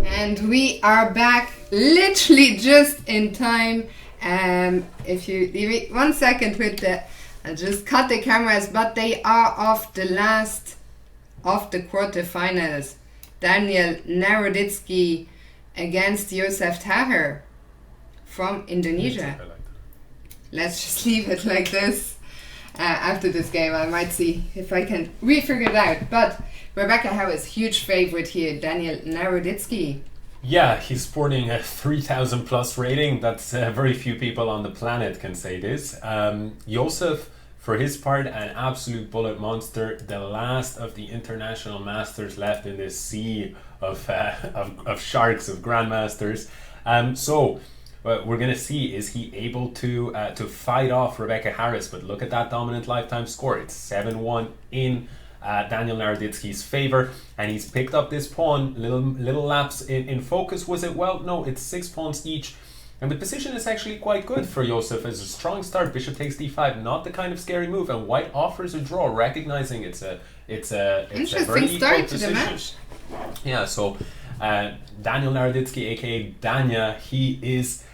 And we are back literally just in time. If you leave me 1 second with the, I'll just cut the cameras, but they are off the last of the quarterfinals. Daniel Naroditsky against Yoseph Taher from Indonesia. Let's just leave it like this. After this game, I might see if I can refigure it out. But Rebecca Harris, huge favorite here, Daniel Naroditsky. Yeah, he's sporting a 3,000 plus rating. That's very few people on the planet can say this. Yosef, for his part, an absolute bullet monster. The last of the international masters left in this sea of sharks, of grandmasters. We're going to see, is he able to fight off Rebecca Harris? But look at that dominant lifetime score. It's 7-1 in Daniel Naroditsky's favor, and he's picked up this pawn. Little lapse in focus, was it? Well, no, it's 6 pawns each, and the position is actually quite good for Yosef. As a strong start, bishop takes d5, not the kind of scary move, and white offers a draw, recognizing it's a very equal position. Yeah, so Daniel Naroditsky, aka Danya, he is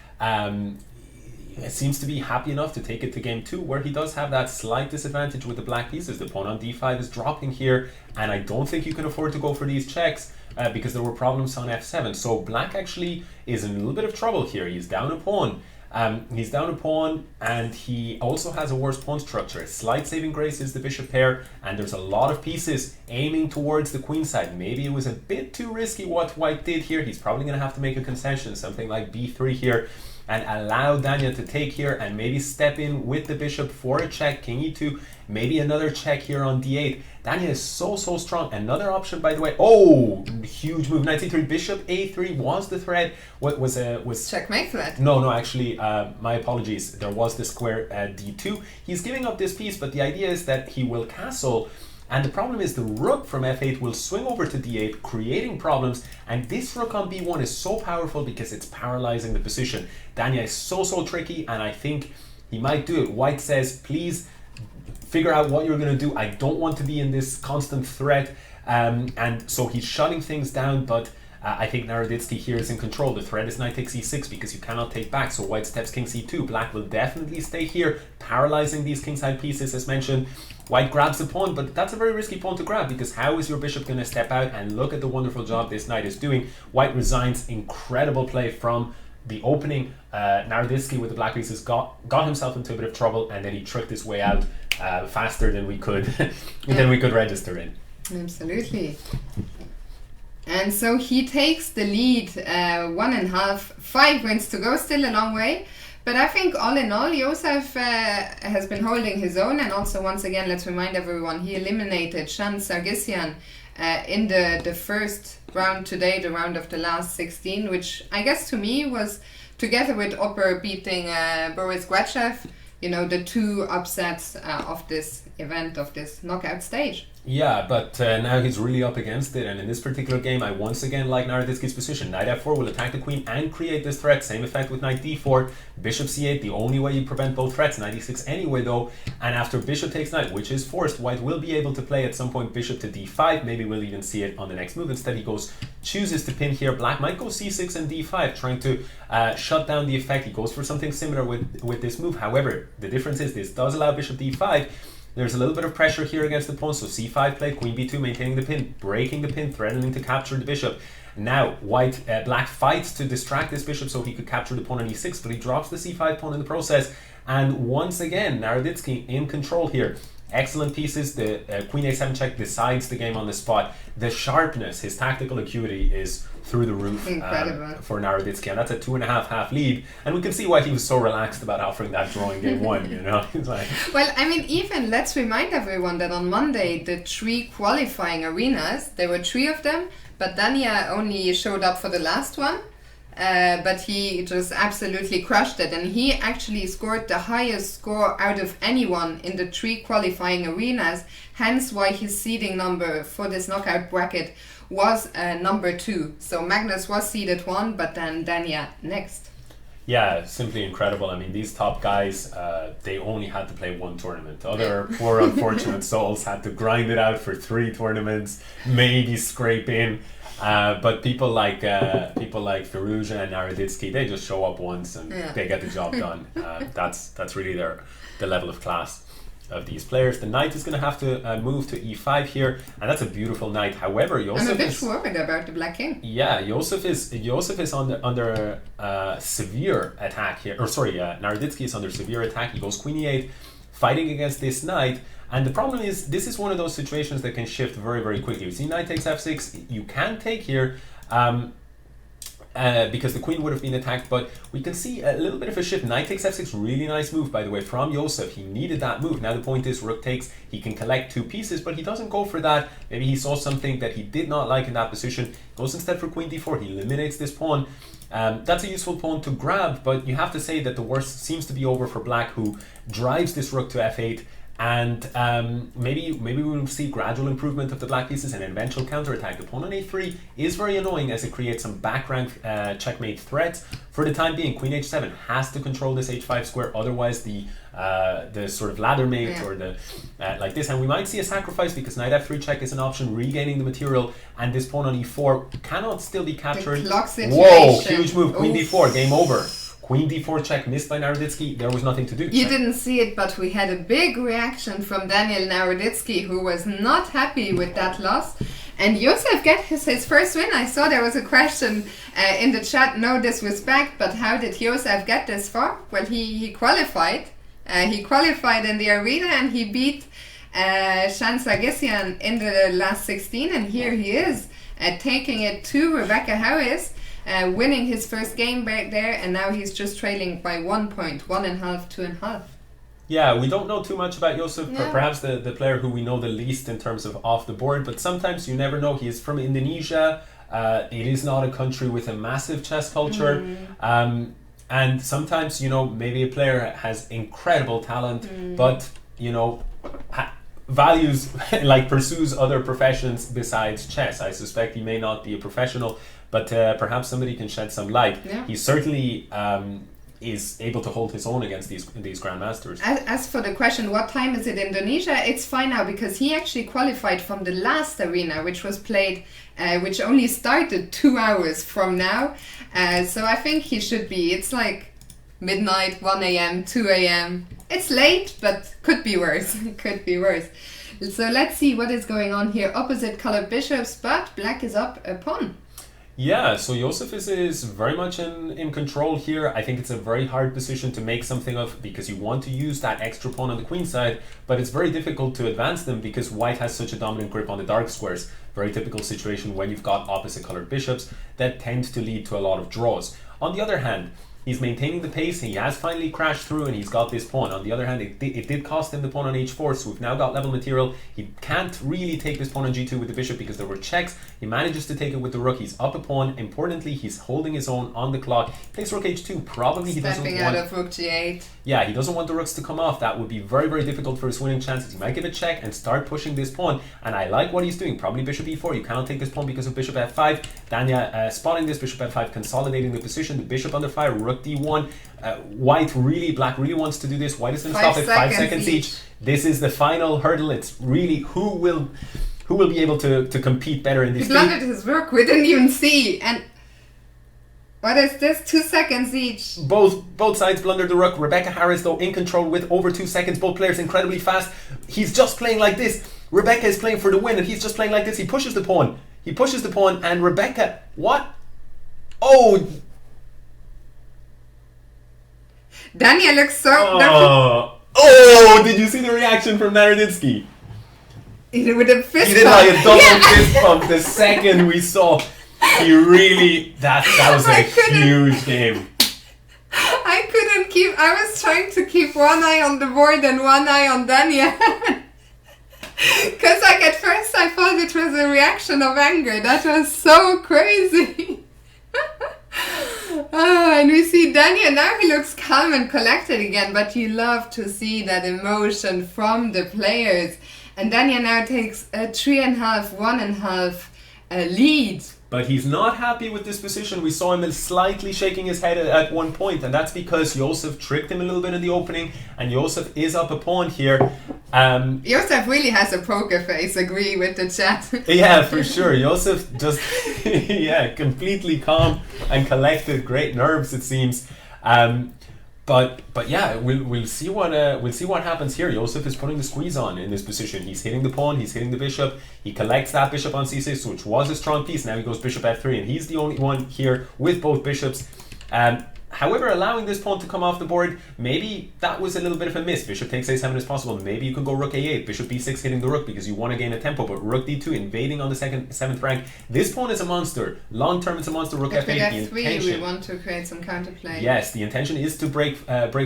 seems to be happy enough to take it to game 2, where he does have that slight disadvantage with the black pieces. The pawn on d5 is dropping here, and I don't think you can afford to go for these checks because there were problems on f7. So black actually is in a little bit of trouble here. He's down a pawn. And he also has a worse pawn structure. A slight saving grace is the bishop pair, and there's a lot of pieces aiming towards the queen side. Maybe it was a bit too risky what white did here. He's probably going to have to make a concession, something like b3 here, and allow Daniel to take here and maybe step in with the bishop for a check, king e2, maybe another check here on d8. Daniel is so strong. Another option, by the way. Oh, huge move. Knight c3, bishop a3 was the threat. What was checkmate threat? No, actually, my apologies. There was the square d2. He's giving up this piece, but the idea is that he will castle. And the problem is the rook from f8 will swing over to d8, creating problems. And this rook on b1 is so powerful because it's paralyzing the position. Daniel is so tricky, and I think he might do it. White says, please figure out what you're going to do. I don't want to be in this constant threat. And so he's shutting things down, but I think Naroditsky here is in control. The threat is knight takes e6 because you cannot take back. So white steps king c2. Black will definitely stay here, paralyzing these kingside pieces as mentioned. White grabs the pawn, but that's a very risky pawn to grab because how is your bishop going to step out? And look at the wonderful job this knight is doing. White resigns. Incredible play from the opening. Naroditsky with the black pieces got himself into a bit of trouble, and then he tricked his way out faster than we could register in. Absolutely. And so he takes the lead, 1.5, 5 wins to go, still a long way. But I think all in all, Yosef has been holding his own. And also, once again, let's remind everyone, he eliminated Shant Sargysyan in the first round today, the round of the last 16, which I guess to me was, together with Opper beating Boris Gratchev, the two upsets of this event, of this knockout stage. Yeah, but now he's really up against it, and in this particular game I once again like Naroditsky's position. Knight f4 will attack the queen and create this threat. Same effect with knight d4, bishop c8, the only way you prevent both threats. Knight e6 anyway though, and after bishop takes knight, which is forced, white will be able to play at some point bishop to d5. Maybe we'll even see it on the next move. Instead he chooses to pin here. Black might go c6 and d5, trying to shut down the effect. He goes for something similar with this move. However, the difference is this does allow bishop d5. There's a little bit of pressure here against the pawn, so c5 play, queen b2, maintaining the pin, breaking the pin, threatening to capture the bishop. Now, black fights to distract this bishop so he could capture the pawn on e6, but he drops the c5 pawn in the process. And once again, Naroditsky in control here. Excellent pieces. The queen a7 check decides the game on the spot. The sharpness, his tactical acuity is through the roof for Naroditsky, and that's a 2.5 half lead. And we can see why he was so relaxed about offering that draw in game 1. He's like, well, I mean, even let's remind everyone that on Monday the 3 qualifying arenas, there were 3 of them, but Dania only showed up for the last one. But he just absolutely crushed it, and he actually scored the highest score out of anyone in the 3 qualifying arenas, hence why his seeding number for this knockout bracket was number 2. So Magnus was seeded 1, but then Dania next. Yeah, simply incredible. I mean, these top guys, they only had to play one tournament. Other poor unfortunate souls had to grind it out for 3 tournaments, maybe scrape in. But people like Firouzja and Naroditsky, they just show up once and they get the job done. That's really the level of class of these players. The knight is going to have to move to e5 here, and that's a beautiful knight. However, Yosef I'm a bit worried about the black king. Yeah, Yosef is under severe attack here. Or sorry, Naroditsky is under severe attack. He goes queen e8, fighting against this knight. And the problem is, this is one of those situations that can shift very, very quickly. You see knight takes f6. You can take here. Because the queen would have been attacked, but we can see a little bit of a shift. Knight takes f6, really nice move, by the way, from Yosef. He needed that move. Now the point is, rook takes, he can collect 2 pieces, but he doesn't go for that. Maybe he saw something that he did not like in that position. Goes instead for queen d4. He eliminates this pawn. That's a useful pawn to grab, but you have to say that the worst seems to be over for black, who drives this rook to f8. And maybe we will see gradual improvement of the black pieces and an eventual counterattack. The pawn on a3 is very annoying as it creates some back rank checkmate threats. For the time being, queen h7 has to control this h5 square, otherwise the sort of ladder mate or the like this. And we might see a sacrifice because knight f3 check is an option, regaining the material, and this pawn on e4 cannot still be captured. The clock situation. Whoa, huge move, queen d4, game over. Queen d4 check missed by Naroditsky. There was nothing to do. You didn't see it, but we had a big reaction from Daniel Naroditsky, who was not happy with that loss. And Yosef gets his first win. I saw there was a question in the chat, no disrespect, but how did Yosef get this far? Well, he qualified. He qualified in the arena and he beat Shant Sargysyan in the last 16. And here he is, taking it to Rebecca Harris. Winning his first game back there, and now he's just trailing by 1 point, 1.5, 2.5. Yeah, we don't know too much about Yosef, perhaps the player who we know the least in terms of off the board, but sometimes you never know. He is from Indonesia. It is not a country with a massive chess culture. And sometimes, maybe a player has incredible talent, but, values, pursues other professions besides chess. I suspect he may not be a professional, but perhaps somebody can shed some light. Yeah. He certainly is able to hold his own against these grandmasters. As for the question, what time is it in Indonesia? It's fine now because he actually qualified from the last arena, which was played, which only started 2 hours from now. So I think he should be. It's like midnight, 1 a.m., 2 a.m. It's late, but could be worse. Could be worse. So let's see what is going on here. Opposite colored bishops, but black is up a pawn. Yeah, so Yosef is very much in control here. I think it's a very hard position to make something of because you want to use that extra pawn on the queen side, but it's very difficult to advance them because white has such a dominant grip on the dark squares. Very typical situation when you've got opposite colored bishops that tends to lead to a lot of draws. On the other hand, he's maintaining the pace. He has finally crashed through and he's got this pawn. On the other hand, it did cost him the pawn on h4, so we've now got level material. He can't really take this pawn on g2 with the bishop because there were checks. He manages to take it with the rook. He's up a pawn. Importantly, he's holding his own on the clock. He plays rook h2. Probably he doesn't want... Stepping out of rook g8. Yeah, he doesn't want the rooks to come off. That would be very, very difficult for his winning chances. He might give a check and start pushing this pawn. And I like what he's doing. Probably bishop e4. You cannot take this pawn because of bishop f5. Danya spotting this, bishop f5, consolidating the position. The bishop under fire, rook d1. Black really wants to do this. White is going to stop at 5 seconds each. This is the final hurdle. It's really who will be able to compete better in this game. He blundered his rook. We didn't even see. And what is this? 2 seconds each. Both sides blundered the rook. Rebecca Harris, though, in control with over 2 seconds. Both players incredibly fast. He's just playing like this. Rebecca is playing for the win, and he's just playing like this. He pushes the pawn. And Rebecca, what? Oh! Daniel looks so... Oh, did you see the reaction from Naroditsky? With a fist He did like a double fist bump the second we saw. He really... That was a huge game. I was trying to keep one eye on the board and one eye on Daniel. Because at first I thought it was a reaction of anger. That was so crazy. And we see Daniel, now he looks calm and collected again, but you love to see that emotion from the players. And Daniel now takes a 3.5, 1.5 lead But he's not happy with this position. We saw him slightly shaking his head at one point, and that's because Yosef tricked him a little bit in the opening, and Yosef is up a pawn here. Yosef really has a poker face, agree with the chat. Yeah, for sure. Yosef just, completely calm and collected, great nerves it seems. But yeah, we'll see what happens here. Yosef is putting the squeeze on in this position. He's hitting the pawn, he's hitting the bishop. He collects that bishop on c6, which was a strong piece. Now he goes bishop f3, and he's the only one here with both bishops. However, allowing this pawn to come off the board, maybe that was a little bit of a miss. Bishop takes a7 is possible. Maybe you could go rook a8, bishop b6 hitting the rook because you want to gain a tempo, but rook d2 invading on the 7th rank. This pawn is a monster. Long term it's a monster. Rook but f8. with f3 we want to create some counterplay. Yes, the intention is to break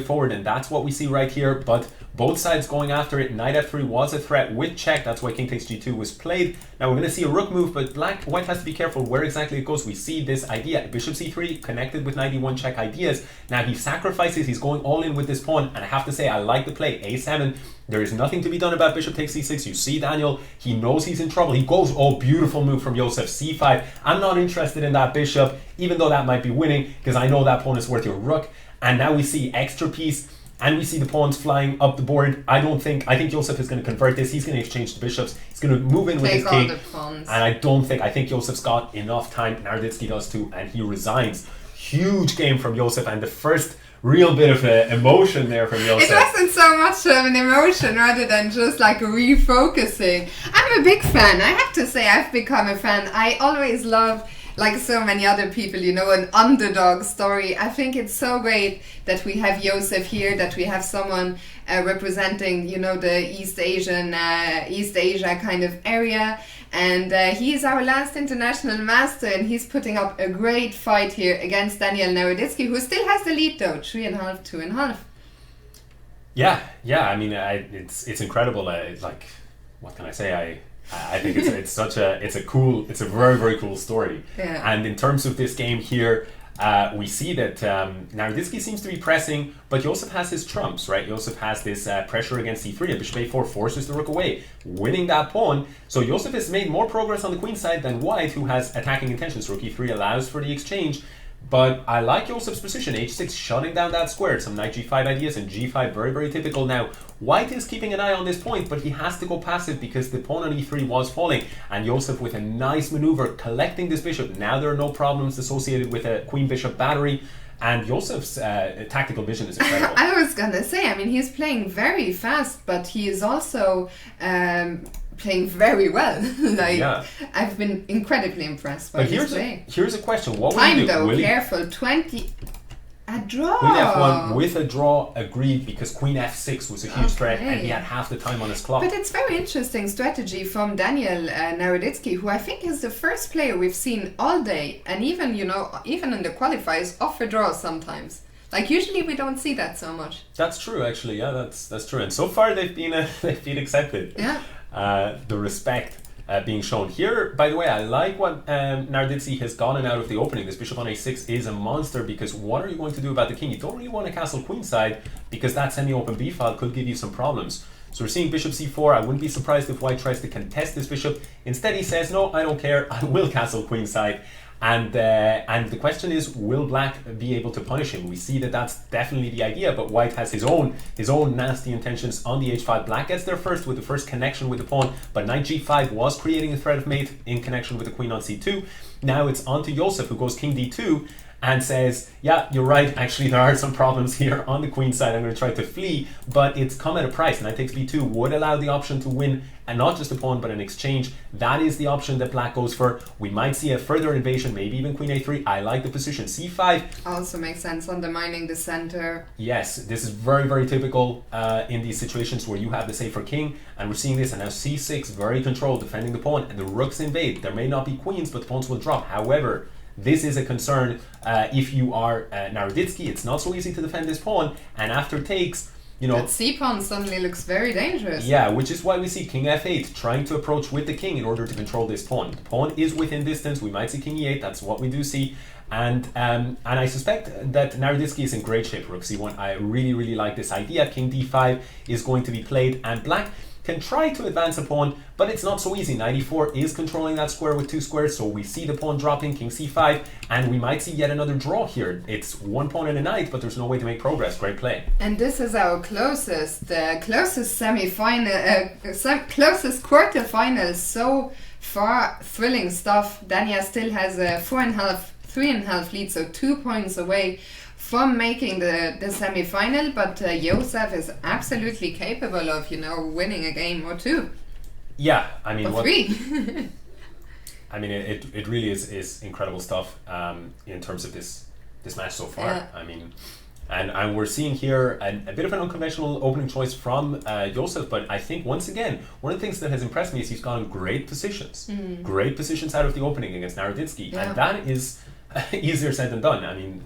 forward, and that's what we see right here, but both sides going after it. Knight f3 was a threat with check. That's why king takes g2 was played. Now we're going to see a rook move, but white has to be careful where exactly it goes. We see this idea, bishop c3 connected with knight e1 check ideas. Now he sacrifices, he's going all in with this pawn, and I have to say I like the play. a7, there is nothing to be done about bishop takes c6. You see Daniel, he knows he's in trouble. He goes, oh, beautiful move from Yosef, c5. I'm not interested in that bishop, even though that might be winning, because I know that pawn is worth your rook. And now we see extra piece, and we see the pawns flying up the board. I think Yosef is going to convert this. He's going to exchange the bishops. He's going to move in with his king. And I think Yosef's got enough time. Naroditsky does too, and he resigns. Huge game from Yosef, and the first real bit of emotion there from Yosef. It wasn't so much of an emotion rather than just like refocusing. I'm a big fan. I have to say I've become a fan. I always love, like so many other people, an underdog story. I think it's so great that we have Yosef here, that we have someone representing, the East Asia kind of area. And he is our last international master, and he's putting up a great fight here against Daniel Naroditsky, who still has the lead though, 3.5, 2.5. Yeah. I mean, it's incredible. What can I say? I think it's a very, very cool story. Yeah. And in terms of this game here, we see that Naroditsky seems to be pressing, but Yosef has his trumps, right? Yosef has this pressure against c3, and bishop a4 forces the rook away, winning that pawn. So Yosef has made more progress on the queen side than white, who has attacking intentions. Rook e3 allows for the exchange. But I like Yosef's position, h6 shutting down that square, some knight g5 ideas, and g5 very, very typical. Now, white is keeping an eye on this point, but he has to go passive because the pawn on e3 was falling, and Yosef with a nice maneuver collecting this bishop. Now there are no problems associated with a queen-bishop battery, and Yosef's tactical vision is incredible. I was gonna say, he's playing very fast, but he is also playing very well. I've been incredibly impressed by his play. Here's a question. What will you do? Time though, careful. 20. A draw. Queen f1 with a draw, agreed, because queen f6 was a huge threat, and he had half the time on his clock. But it's very interesting strategy from Daniel Naroditsky, who I think is the first player we've seen all day, and even even in the qualifiers, off a draw sometimes. Like usually we don't see that so much. That's true, actually. Yeah, that's true. And so far they've been accepted. Yeah. The respect being shown here. By the way, I like what Naroditsky has gotten out of the opening. This bishop on a6 is a monster, because what are you going to do about the king? You don't really want to castle queenside, because that semi-open b file could give you some problems. So we're seeing bishop c4. I wouldn't be surprised if white tries to contest this bishop. Instead he says, no, I don't care, I will castle queenside. And the question is, will black be able to punish him? We see that that's definitely the idea, but white has his own nasty intentions on the h5. Black gets there first with the first connection with the pawn, but knight g5 was creating a threat of mate in connection with the queen on c2. Now it's on to Yosef, who goes king d2 and says, yeah, you're right, actually there are some problems here on the queen side. I'm going to try to flee, but it's come at a price. Knight takes b2 would allow the option to win, and not just a pawn, but an exchange. That is the option that black goes for. We might see a further invasion, maybe even queen a3. I like the position. c5 also makes sense, undermining the center. Yes, this is very, very typical in these situations where you have the safer king, and we're seeing this. And now c6, very controlled, defending the pawn, and the rooks invade. There may not be queens, but the pawns will drop. However, this is a concern if you are Naroditsky. It's not so easy to defend this pawn, and after takes, that c-pawn suddenly looks very dangerous. Yeah, which is why we see king f8 trying to approach with the king in order to control this pawn. The pawn is within distance. We might see king e8. That's what we do see. And I suspect that Naroditsky is in great shape. Rook c1. I really, really like this idea. King d5 is going to be played, and black can try to advance a pawn, but it's not so easy. Knight e4 is controlling that square with 2 squares, so we see the pawn dropping, king c5, and we might see yet another draw here. It's one pawn and a knight, but there's no way to make progress. Great play. And this is our closest semi-final, closest quarterfinal so far. Thrilling stuff. Daniel still has a 3.5 lead, so 2 points away from making the semi-final, but Yoseph is absolutely capable of, winning a game or two. Yeah, I mean, or three. I mean, it really is incredible stuff in terms of this match so far. Yeah. I mean, and we're seeing here a bit of an unconventional opening choice from Yoseph, but I think once again, one of the things that has impressed me is he's gone in great positions. Great positions out of the opening against Naroditsky, and that is easier said than done. I mean,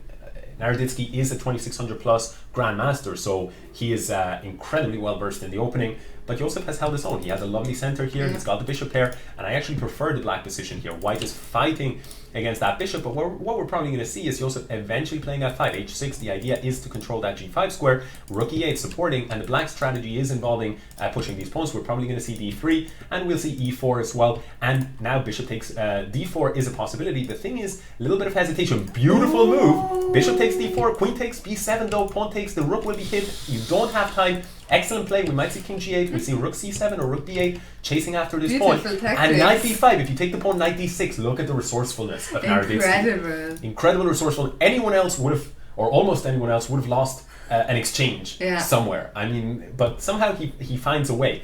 Naroditsky is a 2600 plus grandmaster, so he is incredibly well versed in the opening. But Yoseph has held his own. He has a lovely center here. He's got the bishop pair, and I actually prefer the black position here. White is fighting against that bishop, but what we're probably going to see is Yoseph eventually playing f5, h6. The idea is to control that g5 square, rook e8 supporting, and the black strategy is involving pushing these pawns. We're probably going to see d3, and we'll see e4 as well. And now bishop takes d4 is a possibility. The thing is, a little bit of hesitation. Beautiful move. Bishop takes d4, queen takes b7 though, pawn takes, the rook will be hit. You don't have time. Excellent play. We might see king g8. We see rook c7 or rook d8 chasing after this pawn. And knight b5. If you take the pawn, knight d6. Look at the resourcefulness of Naroditsky. Incredible resourceful. Anyone else would have, or almost anyone else would have lost an exchange somewhere. I mean, but somehow he finds a way.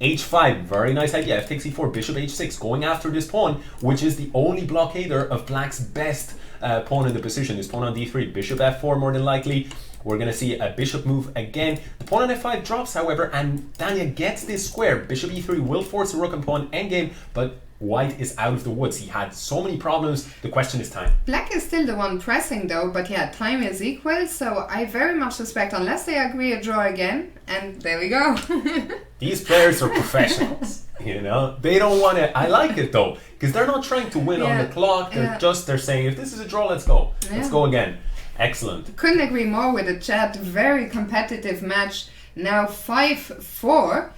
h5, very nice idea. F takes e4, bishop h6, going after this pawn, which is the only blockader of black's best pawn in the position. This pawn on d3, bishop f4 more than likely. We're going to see a bishop move again. The pawn on f5 drops, however, and Daniel gets this square. Bishop e3 will force a rook and pawn endgame, but white is out of the woods. He had so many problems. The question is time. Black is still the one pressing though, but yeah, time is equal, so I very much suspect, unless they agree, a draw again, and there we go. These players are professionals. They don't want to. I like it though, because they're not trying to win on the clock. They're saying, if this is a draw, let's go. Let's go again. Excellent. Couldn't agree more with the chat. Very competitive match. Now 5-4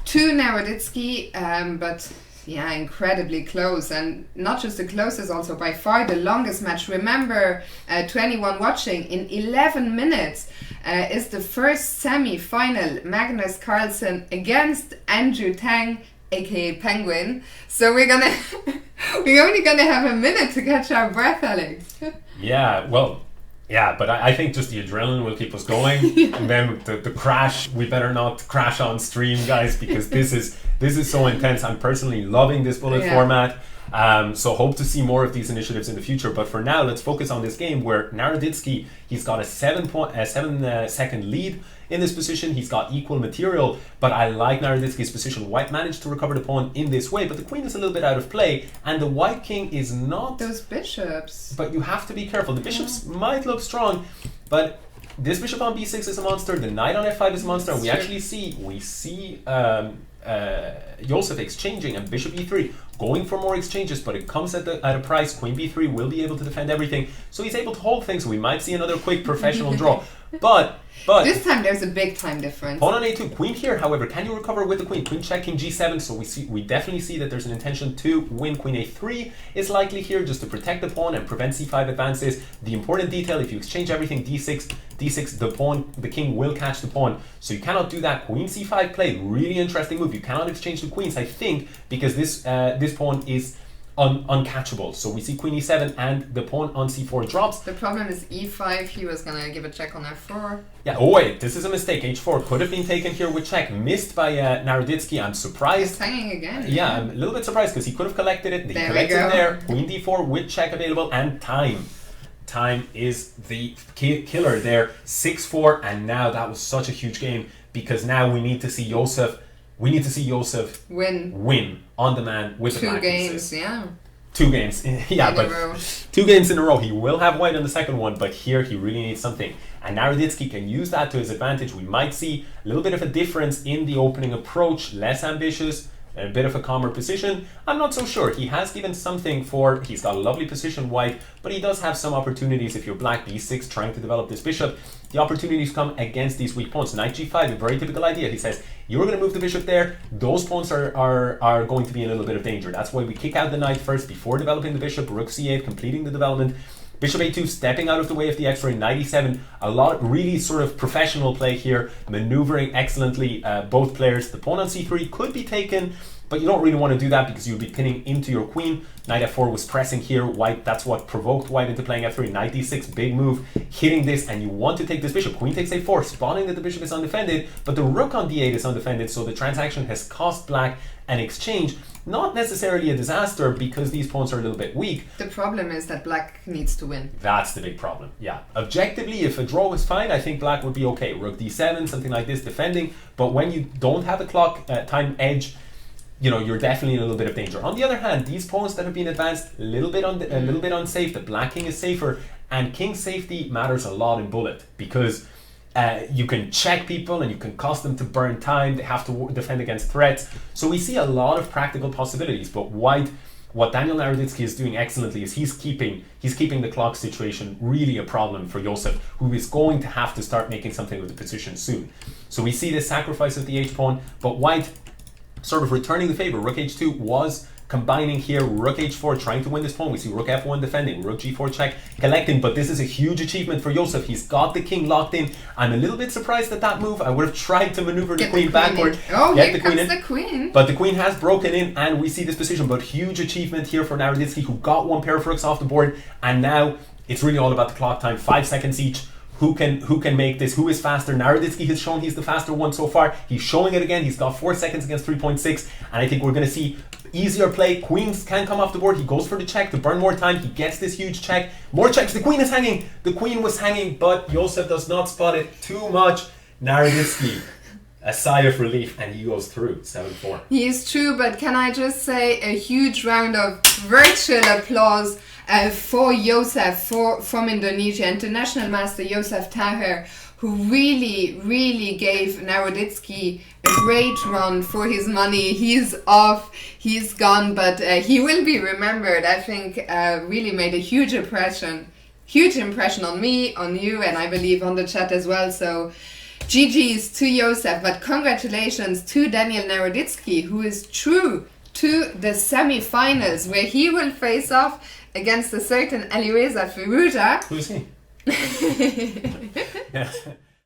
to Naroditsky, but yeah, incredibly close, and not just the closest, also by far the longest match. Remember, to anyone watching, in 11 minutes is the first semi-final. Magnus Carlsen against Andrew Tang, aka Penguin. So we're only gonna have a minute to catch our breath, Alex. Yeah, but I think just the adrenaline will keep us going, and then the crash. We better not crash on stream, guys, because this is so intense. I'm personally loving this bullet format. So hope to see more of these initiatives in the future. But for now, let's focus on this game where Naroditsky, he's got a 7-second lead in this position. He's got equal material, but I like Naroditsky's position. White managed to recover the pawn in this way, but the queen is a little bit out of play, and the white king is not. Those bishops. But you have to be careful. The bishops might look strong, but this bishop on b6 is a monster. The knight on f5 is a monster. And we actually see Yoseph exchanging and bishop e3 going for more exchanges, but it comes at a price. Queen b3 will be able to defend everything, so he's able to hold things. So we might see another quick professional draw, but this time there's a big time difference. Pawn on a2, queen here, however, can you recover with the queen? Queen check, king g7, so we definitely see that there's an intention to win. Queen a3 is likely here, just to protect the pawn and prevent c5 advances. The important detail, if you exchange everything, d6, the king will catch the pawn, so you cannot do that. Queen c5 play, really interesting move. You cannot exchange the queens, I think, because this pawn is uncatchable. So we see queen e7 and the pawn on c4 drops. The problem is e5. He was gonna give a check on f4. Yeah, oh wait, this is a mistake. h4 could have been taken here with check. Missed by Naroditsky. I'm surprised. He's hanging again. Yeah, I'm a little bit surprised because he could have collected it. He collected there. Queen d4 with check available, and time. Time is the killer there. 6-4, and now that was such a huge game, because now we need to see Yoseph. We need to see Yoseph win on the man with the black pieces. 2 games, yeah, but 2 games in a row. He will have white on the second one, but here he really needs something. And Naroditsky can use that to his advantage. We might see a little bit of a difference in the opening approach, less ambitious, a bit of a calmer position? I'm not so sure. He has given something for, he's got a lovely position white, but he does have some opportunities if you're black b6 trying to develop this bishop. The opportunities come against these weak pawns. Knight g5, a very typical idea. He says, you're going to move the bishop there. Those pawns are going to be in a little bit of danger. That's why we kick out the knight first before developing the bishop. Rook c8, completing the development. Bishop a2, stepping out of the way of the x-ray. Knight e7, a lot of really sort of professional play here, maneuvering excellently both players. The pawn on c3 could be taken, but you don't really want to do that because you'll be pinning into your queen. Knight f4 was pressing here. White, that's what provoked white into playing f3. Knight d6, big move, hitting this, and you want to take this bishop. Queen takes a4, spawning that the bishop is undefended, but the rook on d8 is undefended, so the transaction has cost black an exchange. Not necessarily a disaster because these pawns are a little bit weak. The problem is that black needs to win. That's the big problem, yeah. Objectively, if a draw was fine, I think black would be okay. Rook d7, something like this, defending. But when you don't have a clock time edge, you know, you're definitely in a little bit of danger. On the other hand, these pawns that have been advanced, a little bit unsafe. The black king is safer, and king safety matters a lot in bullet because you can check people and you can cause them to burn time. They have to defend against threats. So we see a lot of practical possibilities. But white, what Daniel Naroditsky is doing excellently is he's keeping the clock situation really a problem for Yoseph, who is going to have to start making something of the position soon. So we see this sacrifice of the h-pawn, but white sort of returning the favor. Rook h2 was combining here. Rook h4 trying to win this pawn. We see rook f1 defending, rook g4 check collecting, but this is a huge achievement for Yoseph. He's got the king locked in. I'm a little bit surprised at that move. I would have tried to maneuver the queen backward. Oh, here comes the queen. But the queen has broken in and we see this position. But huge achievement here for Naroditsky, who got one pair of rooks off the board, and now it's really all about the clock time. 5 seconds each. Who can make this? Who is faster? Naroditsky has shown he's the faster one so far. He's showing it again. He's got 4 seconds against 3.6, and I think we're going to see easier play. Queens can come off the board. He goes for the check to burn more time. He gets this huge check. More checks. The queen is hanging. The queen was hanging, but Yosef does not spot it too much. Naroditsky, a sigh of relief, and he goes through 7-4. He is true, but can I just say a huge round of virtual applause for Yosef from Indonesia, international master Yoseph Taher, who really gave Naroditsky a great run for his money. He's off, he's gone, but he will be remembered. I think really made a huge impression on me, on you, and I believe on the chat as well. So GG's to Yosef, but congratulations to Daniel Naroditsky, who is true to the semi-finals, where he will face off against a certain Aliweza Firuja. Who's he? Yeah.